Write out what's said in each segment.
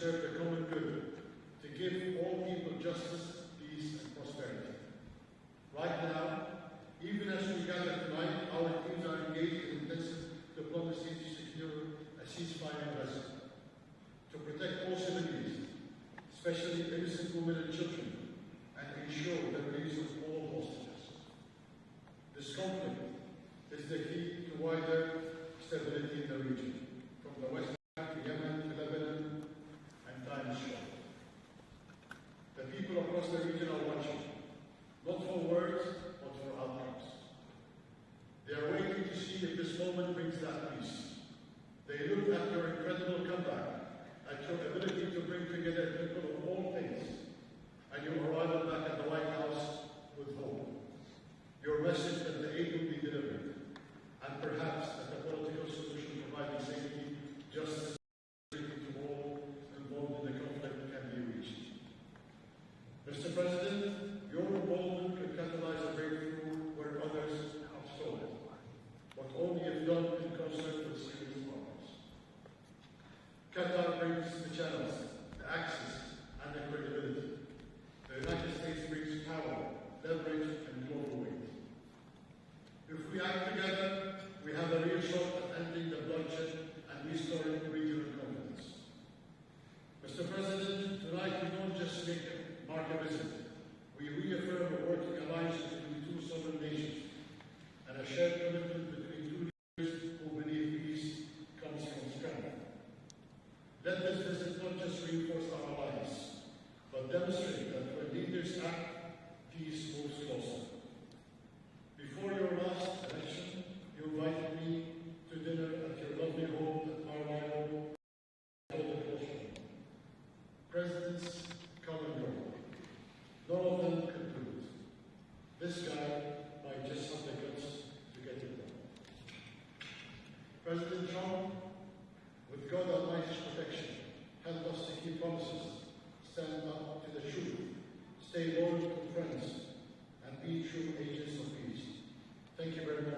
serve the common good, to give all people justice, peace, and prosperity. Right now, even as we gather tonight, our teams are engaged in intensive diplomacy to secure a ceasefire in Gaza, to protect all civilians, especially innocent women and children, and ensure the release of all hostages. This conflict is the key to wider stability in the region, from the West Bank to Yemen to Lebanon and time is short. The people across the region are watching, not for words, but for outcomes. They are waiting to see if this moment brings that peace. They look at your incredible comeback, at your ability to bring together people of all faiths, and your arrival back at the White House with hope. Your message that the aid will be delivered, and perhaps that the political solution providing safety, justice, and security to all involved in the conflict can be reached. Mr. President, your involvement could catalyze a breakthrough where others have stalled, but only if done in concert with serious partners. Qatar brings the channels, the access, and the credibility. The United States brings power, leverage, and global weight. If we act together, we have a real shot at ending the bloodshed and restoring regional confidence. Mr. President, tonight we don't just mark a visit. We reaffirm a working alliance between two sovereign nations and a shared commitment between two leaders who believe peace comes from strength. Let this visit not just reinforce our alliance, but demonstrate that when leaders act, peace moves closer. Before your last election, you invited me to dinner at your lovely home at Mar-a-Lago. Presidents come and go. None of them could do it. This guy might just have the guts to get it done. President Trump, with God Almighty's protection, help us to keep promises, stand up to the truth, stay loyal to friends, and be true agents of peace. Thank you very much.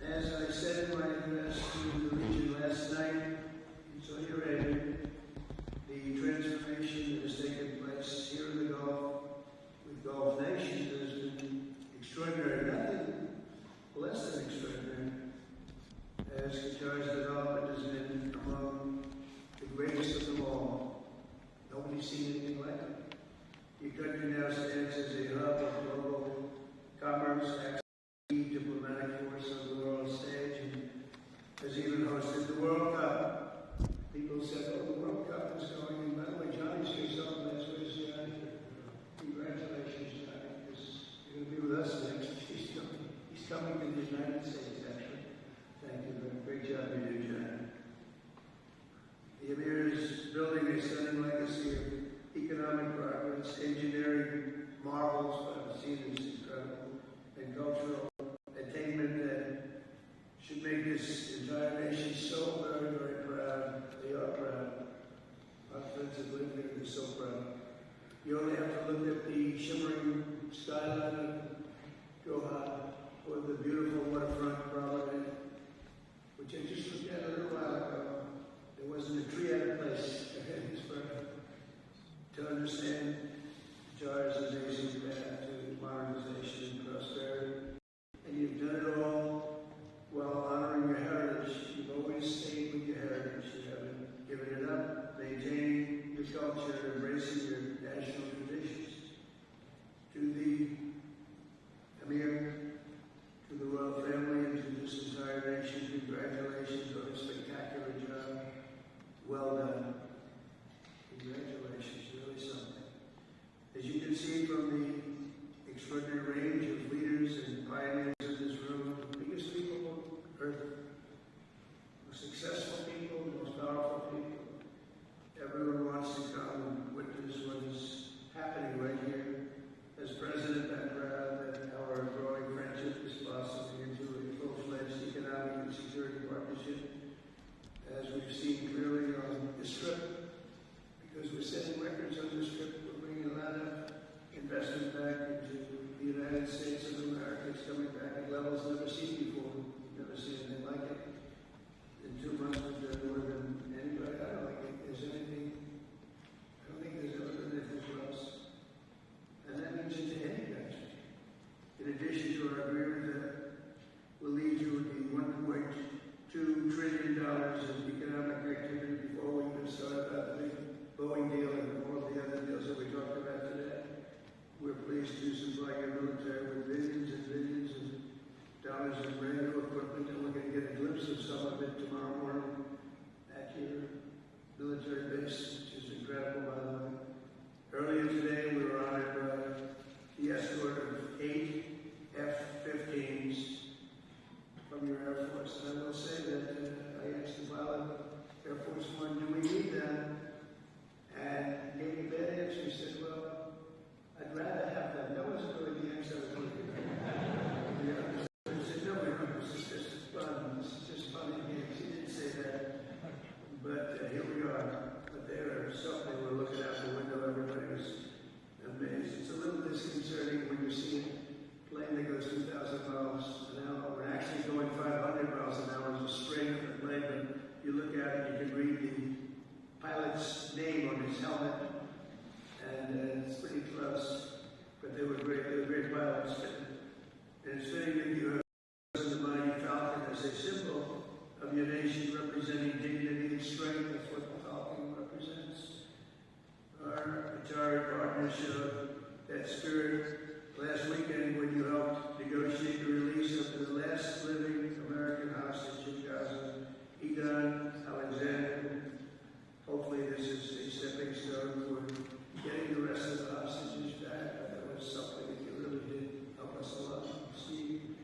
As I said in my address to the region last night in Saudi Arabia, the transformation that has taken place here in the Gulf with Gulf nations has been extraordinary, nothing less than extraordinary, as Qatar's development has been among the greatest of them all. Nobody's seen anything like it. Your country now stands as a hub of global commerce, diplomatic force on the world stage, and has even hosted the World Cup. People said, oh, the World Cup is going, and by the way, Johnny's here, so that's what he's got here. Congratulations, Johnny, because you're going to be with us next. He's coming to the United States, actually. Thank you, great job you do, Johnny. The Emir is building a stunning legacy of economic progress, engineering marvels, what I've seen is incredible, and cultural attainment that should make this entire nation so very, very proud. They are proud. Our friends that live here are so proud. You only have to look at the shimmering skyline of Doha or the beautiful waterfront promenade, which I just looked at a little while ago. There wasn't a tree out of place in this burden. To understand Qatar's amazing path to modernization and prosperity. And you've done it all while honoring your heritage. You've always stayed with your heritage. You haven't given it up, maintaining your culture, embracing your national traditions. To the Emir, to the royal family, and to this entire nation, congratulations on a spectacular job. Well done. Congratulations, really something. As you can see from the extraordinary range of leaders and pioneers in this room, the biggest people on earth, the successful people, the most powerful people. Everyone wants to come and witness what is happening right here. As president, I'm proud that our growing friendship is blossoming into a full-fledged economic and security partnership, as we've seen clearly on this trip. Because we're setting records on this trip, we're bringing a lot of investment back into the United States of America. It's coming back at levels never seen before. We've never seen anything like it. In 2 months, we've done more than anybody. I don't think there's anything. I don't think there's ever been anything close. And that means into any country. In addition to our agreement that will lead to the $1.2 trillion of economic activity before we can start about the big Boeing deal and all of the other deals that we talked about today. We're pleased to supply your military with billions and billions of dollars in brand new equipment, and we're going to get a glimpse of some of it tomorrow morning at your military base, which is incredible, by the way. Earlier today, we were honored by the escort of 8 F-15s from your Air Force. And I will say that I asked the pilot, Air Force One, do we need them? And he gave me a bad answer. He said, well, I'd rather have them. That wasn't really the answer I was looking for. He said, no, this is just fun. This is just fun and games. He didn't say that. But here we are. But there, something we're looking out the window. Everybody was amazed. It's a little disconcerting when you see a plane that goes 2,000 miles an hour. We're actually going 500 miles an hour as a string of the plane. But you look at it, you can read the pilot's name on his helmet, and it's pretty close. But they were great pilots. And it's fitting that you have the mighty Falcon as a symbol of your nation, representing dignity and strength. That's what the Falcon represents. Our Qatari partners showed that spirit last weekend when you helped negotiate the release of the last living American hostage in Gaza, Edan Alexander. Hopefully this is a stepping stone for getting the rest of the hostages back. But that was something that you really did help us a lot. Steve,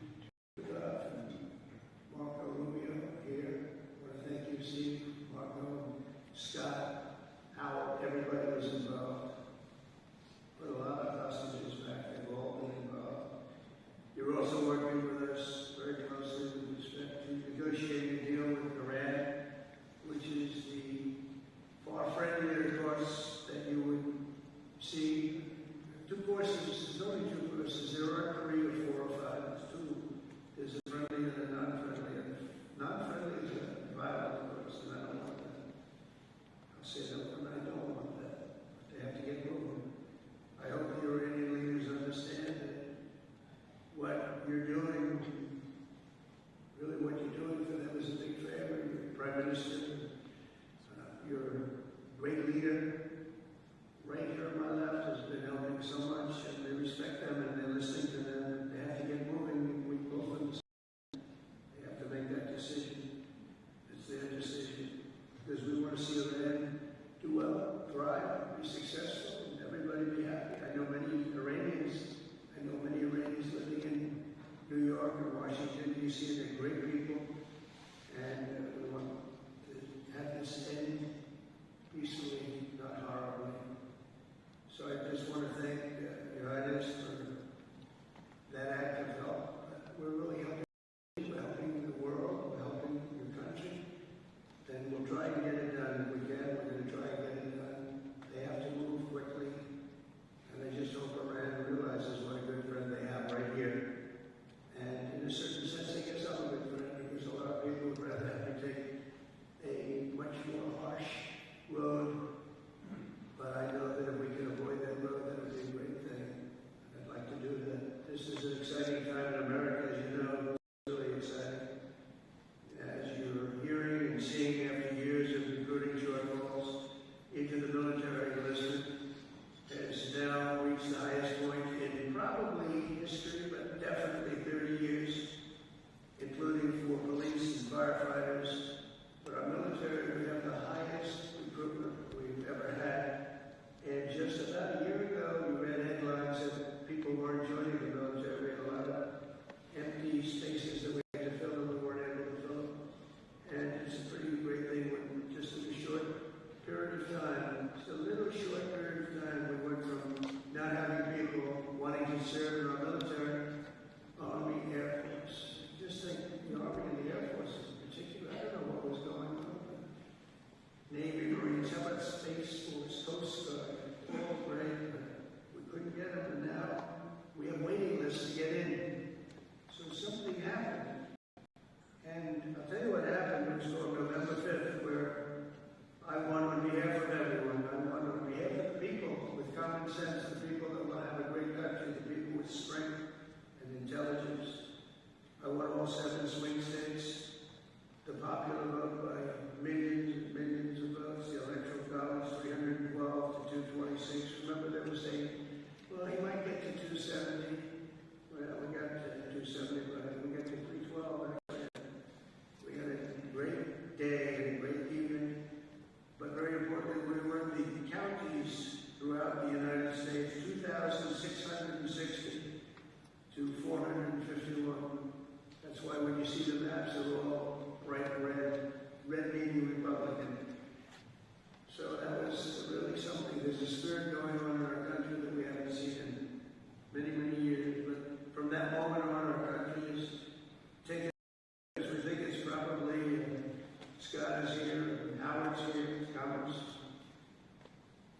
and Marco Rubio here. I want to thank you, Steve, Marco, Scott, Howard, everybody was involved. Put a lot of hostages back. They've all been involved. You're also working Washington, D.C. They're great people, and we want to have this end peacefully, not horribly. So I just want to thank Your Highness for that act of help. We're really helping. We're helping the world. We're helping your country. Then we'll try and get it done. If we can, we're going to try and get it done. They have to move quickly, and I just hope Iran realizes what a good friend they have right here. And in a certain sense, I guess I'm a good friend, because a lot of people would rather have me take a much more harsh road. But I know that if we can avoid that road, that would be a great thing. I'd like to do that. This is an exciting time in America, as you know. It's really exciting. As you're hearing and seeing after years of recruiting shortfalls into the military enlistment, has now reached the highest point in probably history, but definitely 30 years, including for police and firefighters. But our military, we have the highest recruitment we've ever had. And just about a year ago, we read headlines that people weren't joining the military. We had a lot of empty spaces that we had to fill, and we weren't able to fill them. And it's a pretty great thing when just in a short period of time, just a little short period of time, we went from not having people wanting to serve in our military, Army, Air Force. Just think, the Army and the Air Force in particular, I don't know what was going on. Navy, Marines, how about Space Force, Coast Guard, all great, but we couldn't get them, and now we have waiting lists to get in. So something happened. And I'll tell you what happened. It was on November 5th, where I won on behalf of everyone. I won on behalf of the people with common sense, the people that want to have a great country, the people with strength and intelligence. I won all 7 swing states, the popular vote by millions and millions of votes, the electoral college 312 to 226. Remember, they were saying, well, he might get to 270. Well, we got to 275. We got to 312. We had a great day and a great evening. But very importantly, we were the counties throughout the United States, 2,660 to 451. That's why when you see the maps, they're all bright red, red meaning Republican. So that was really something. There's a spirit going on in our country that we haven't seen in many, many years. But from that moment on, our country is taking, as we think it's probably, Scott is here, and Howard's here, Cummins.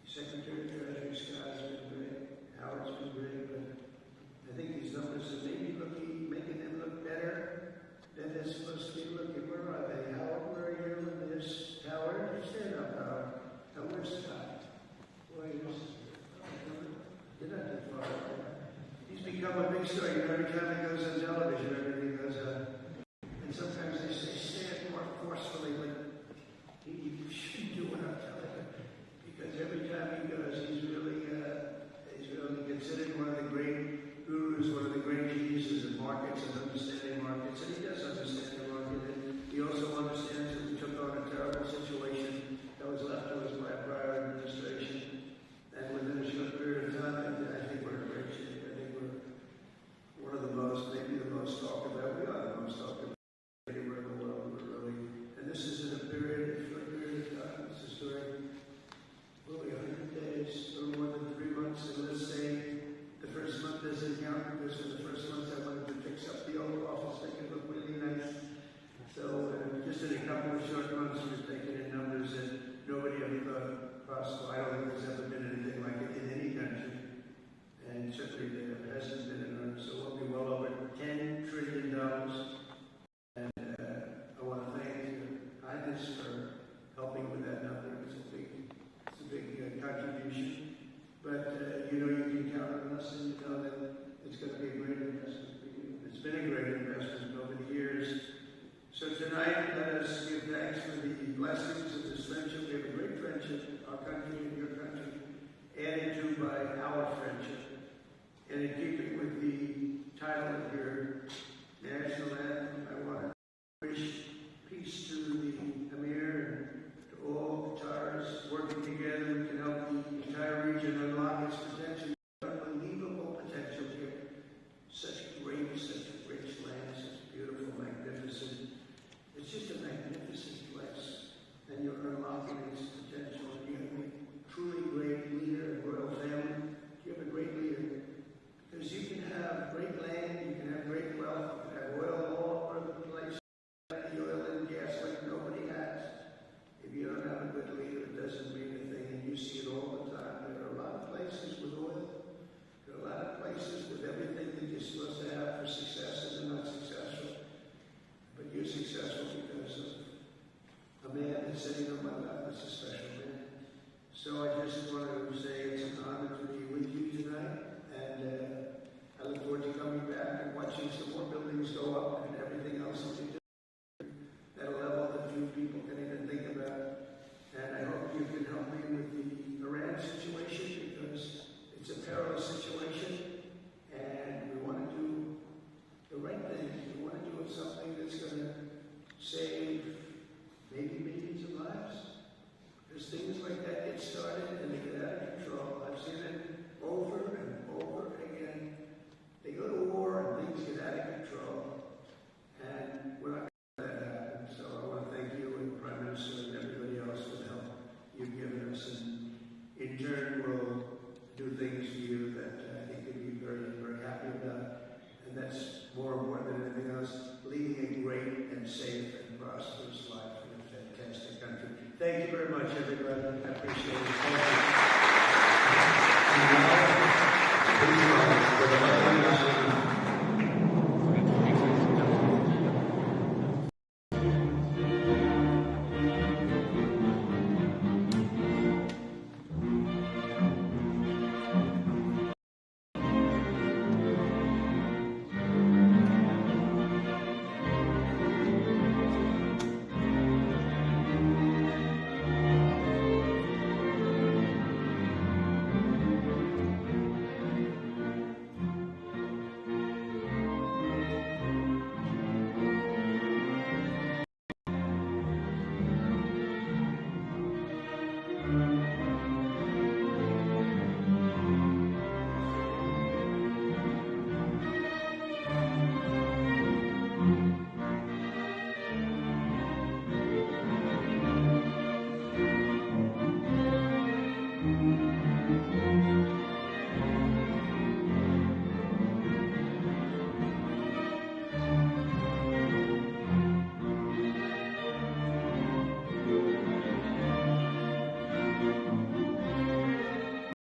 Secretary of Treasury Scott has been great. Howard's been great, but I think these numbers are maybe making them look better than they're supposed to be looking. Where are they? Howard, where are you in this? Howard, stand up, Howard. Now, where's Scott? Boy, you're not that far away. He's become a big story. You know, every time he goes on television, everything goes up. And sometimes they say, say it more forcefully, but he shouldn't do what I'm telling him. Because every time he goes, he's really considered one of the great gurus, one of the great geniuses in markets and understanding markets. And he does understand the market. And he also understands that we took on a terrible situation that was left to us by a prior administration. And within a short period of time, I think we're in great shape. I think we're one of the most, maybe the most talked about. We are the most talked about anywhere in the world. We're really, and this is in a short period of time. This is during really 100 days, a little more than 3 months. And let's say the first month doesn't count, because for the first month I wanted to fix up the old office, make it look really nice. So just in a couple of short months, we're taking in numbers that nobody ever thought possible. I don't think there's ever been anything like it in any country. And certainly there hasn't been another. So we'll be well over $10 trillion. And I want to thank Your Highness for helping with that number. It's a big contribution. But you know you can count on us, and you know that it's going to be a great investment for you. It's been a great investment over the years. So tonight, let us give thanks for the blessings of this friendship. We have a great friendship, our country and your country, added to by our friendship. And in keeping with the title of your national anthem, I want to wish peace to the Emir and to all Qataris. Working together, we can help the entire region unlock its potential. Unbelievable potential here. Such a rich land, with something that's going to save maybe millions of lives. There's things like that get started and they get out of control. I've seen it over